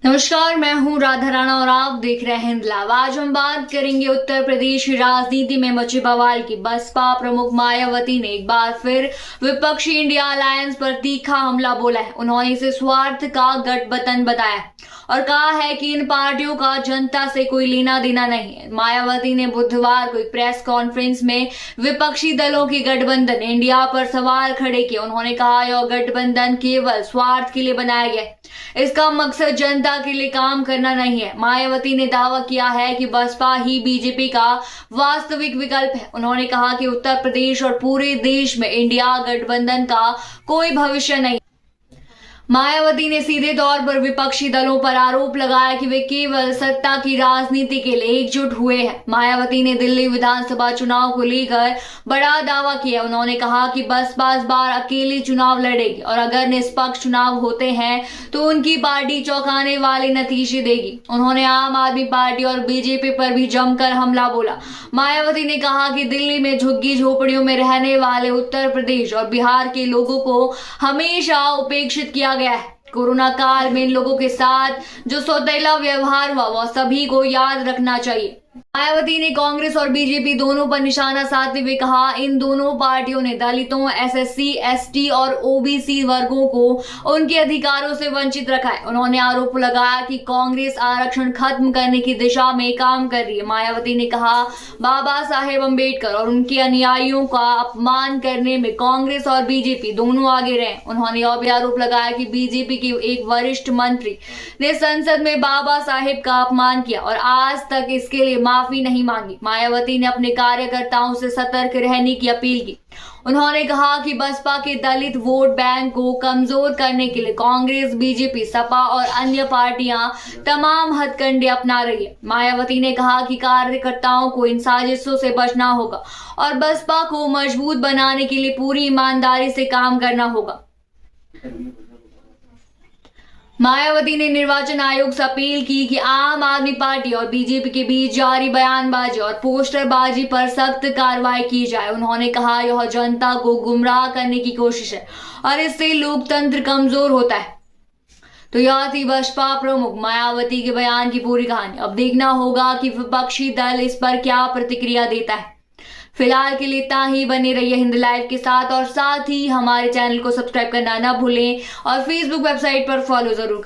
नमस्कार, मैं हूं राधा राणा और आप देख रहे हैं हिंद लाइव। आज हम बात करेंगे उत्तर प्रदेश की राजनीति में मचे बवाल की। बसपा प्रमुख मायावती ने एक बार फिर विपक्षी इंडिया अलायंस पर तीखा हमला बोला है। उन्होंने इसे स्वार्थ का गठबंधन बताया और कहा है कि इन पार्टियों का जनता से कोई लेना देना नहीं है। मायावती ने बुधवार को एक प्रेस कॉन्फ्रेंस में विपक्षी दलों के गठबंधन इंडिया पर सवाल खड़े किए। उन्होंने कहा यह गठबंधन केवल स्वार्थ के लिए बनाया गया है, इसका मकसद जनता के लिए काम करना नहीं है। मायावती ने दावा किया है कि बसपा ही बीजेपी का वास्तविक विकल्प है। उन्होंने कहा कि उत्तर प्रदेश और पूरे देश में इंडिया गठबंधन का कोई भविष्य नहीं। मायावती ने सीधे तौर पर विपक्षी दलों पर आरोप लगाया कि वे केवल सत्ता की राजनीति के लिए एकजुट हुए हैं। मायावती ने दिल्ली विधानसभा चुनाव को लेकर बड़ा दावा किया। उन्होंने कहा कि बसपा इस बार अकेले चुनाव लड़ेगी और अगर निष्पक्ष चुनाव होते हैं तो उनकी पार्टी चौंकाने वाले नतीजे देगी। उन्होंने आम आदमी पार्टी और बीजेपी पर भी जमकर हमला बोला। मायावती ने कहा कि दिल्ली में झुग्गी झोपड़ियों में रहने वाले उत्तर प्रदेश और बिहार के लोगों को हमेशा उपेक्षित किया गया है। कोरोना काल में इन लोगों के साथ जो सौतेला व्यवहार हुआ वह सभी को याद रखना चाहिए। मायावती ने कांग्रेस और बीजेपी दोनों पर निशाना साधते हुए कहा, इन दोनों पार्टियों ने दलितों, एसएससी, एसटी और ओबीसी वर्गों को उनके अधिकारों से वंचित रखा है। उन्होंने आरोप लगाया कि कांग्रेस आरक्षण खत्म करने की दिशा में काम कर रही है। मायावती ने कहा, बाबा साहेब अम्बेडकर और उनके अनुयायियों का अपमान करने में कांग्रेस और बीजेपी दोनों आगे रहे। उन्होंने यह भी आरोप लगाया कि बीजेपी के एक वरिष्ठ मंत्री ने संसद में बाबा साहेब का अपमान किया और आज तक इसके लिए माफी नहीं मांगी। मायावती ने अपने कार्यकर्ताओं से सतर्क रहने की अपील की। उन्होंने कहा कि बसपा के दलित वोट बैंक को कमजोर करने के लिए कांग्रेस, बीजेपी, सपा और अन्य पार्टियां तमाम हथकंडे अपना रही है। मायावती ने कहा कि कार्यकर्ताओं को इन साजिशों से बचना होगा और बसपा को मजबूत बनाने के लिए पूरी ईमानदारी से काम करना होगा। मायावती ने निर्वाचन आयोग से अपील की कि आम आदमी पार्टी और बीजेपी के बीच जारी बयानबाजी और पोस्टरबाजी पर सख्त कार्रवाई की जाए। उन्होंने कहा यह जनता को गुमराह करने की कोशिश है और इससे लोकतंत्र कमजोर होता है। तो यह थी बसपा प्रमुख मायावती के बयान की पूरी कहानी। अब देखना होगा कि विपक्षी दल इस पर क्या प्रतिक्रिया देता है। फिलहाल के लिए इतना ही। बने रहिए हिंद लाइव के साथ और साथ ही हमारे चैनल को सब्सक्राइब करना ना भूलें और फेसबुक वेबसाइट पर फॉलो जरूर करें।